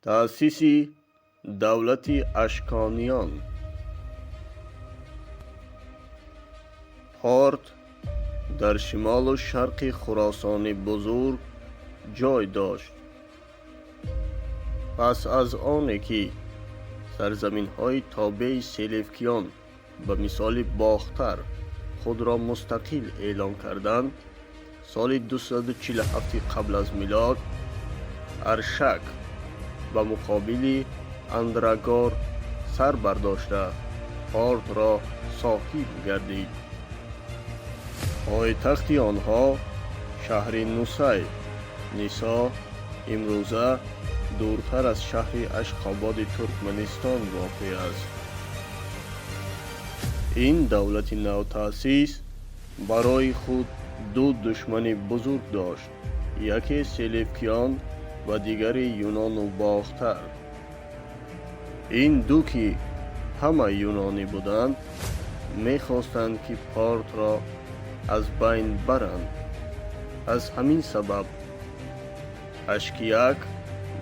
تأسیس دولت اشکانیان. پارت در شمال و شرق خراسان بزرگ جای داشت. پس از آنی که سرزمین های تابع سلجوقیان به مثال باختر خود را مستقل اعلان کردند، سال 247 قبل از میلاد ارشک به مقابل اندرگار سر برداشته پارت را صاحب گردید. پایتخت آنها شهر نیسا امروزه دورتر از شهر اشخاباد ترکمنستان واقع است. این دولت نوتأسیس برای خود دو دشمن بزرگ داشت، یکی سلجوقیان و دیگر یونان و باختر. این دو که همه یونانی بودند می‌خواستند که پارت را از بین برند. از همین سبب اشکیک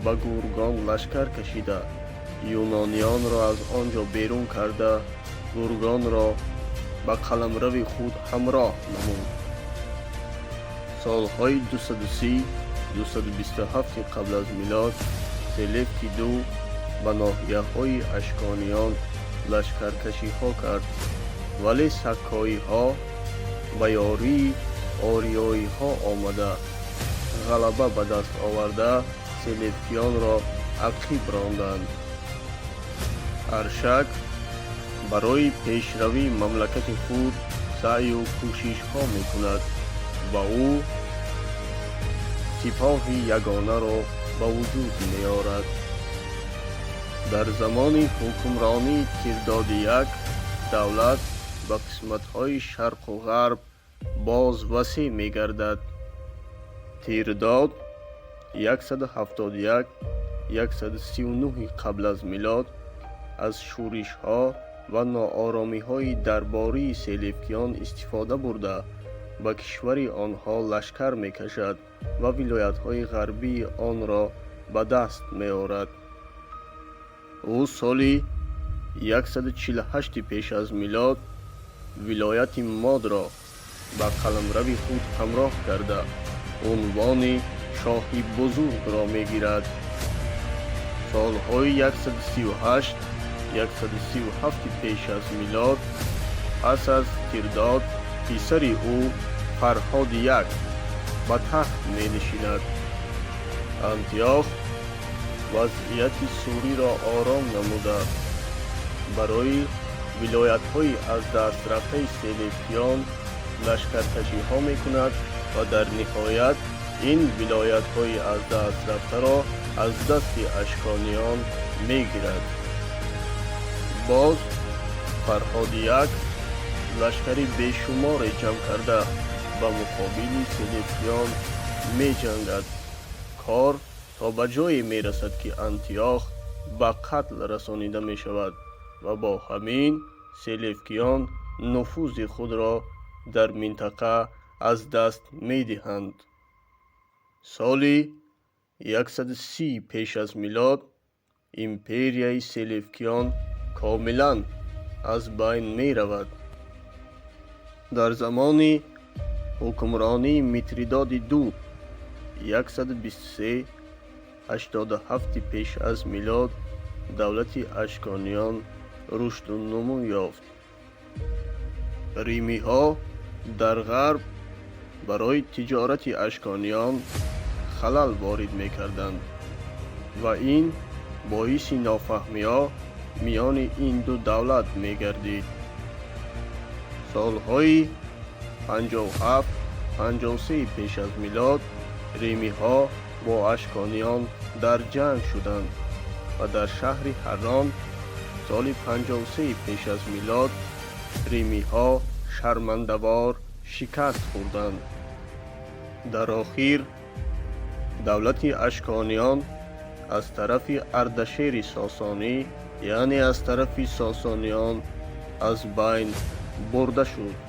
به گورگان لشکر کشیده یونانیان را از آنجا بیرون کرده گورگان را به قلمرو خود همراه نمود. سالهای 230-227 قبل از میلاد سلجوق دو به ناحیه های اشکانیان لشکرکشی ها کرد، ولی سکایی ها به یاری آریایی ها آمده غلبه به دست آورده سلجوقیان را عقب راندند. ارشک برای پیشروی مملکت خود سعی و کوشش ها می کند و او سپاه یگانه را به وجود می آورد. در زمان حکمرانی تیرداد یک دولت به قسمت های شرق و غرب باز وسیع می گردد. تیرداد 171-139 قبل از میلاد از شورش ها و ناآرامی های درباری سلجوقیان استفاده برده به کشور آنها لشکر می کشد و ولایت های غربی آن را به دست می آورد. او سال 148 پیش از میلاد ولایت ماد را به قلمرو خود همراه کرده عنوان شاهی بزرگ را می گیرد. سالهای 138-137 پیش از میلاد پس از تیرداد پسر او فرهاد یک به تخت می نشیند. انتیاخ وضعیت سوری را آرام نموده برای ولایت های از دست رفته سلجوقیان لشکرکشی ها می کند و در نهایت این ولایت های از دست رفته را از دست اشکانیان می گیرد. باز فرهاد یک لشکری بیشمار جمع کرده به مقابل سلجوقیان می جنگد. کار تا به جایی می رسد که انتیاخ به قتل رسانیده می شود و با همین سلجوقیان نفوذ خود را در منطقه از دست می دهند. سال 130 پیش از میلاد امپریای سلجوقیان کاملا از بین می رود. در زمان حکمرانی میتریداد دو 123-87 پیش از میلاد دولت اشکانیان رشد و نمو یافت. ریمی ها در غرب برای تجارت اشکانیان خلل وارد می کردند و این باعث نافهمی ها میان این دو دولت می گردید. سالهای 57-53 پیش از میلاد ریمی ها با اشکانیان در جنگ شدند و در شهر حران سال 53 پیش از میلاد ریمی ها شرمنده‌وار شکست خوردند. در آخر دولت اشکانیان از طرف اردشیر ساسانی یعنی از طرف ساسانیان از بین برده شد.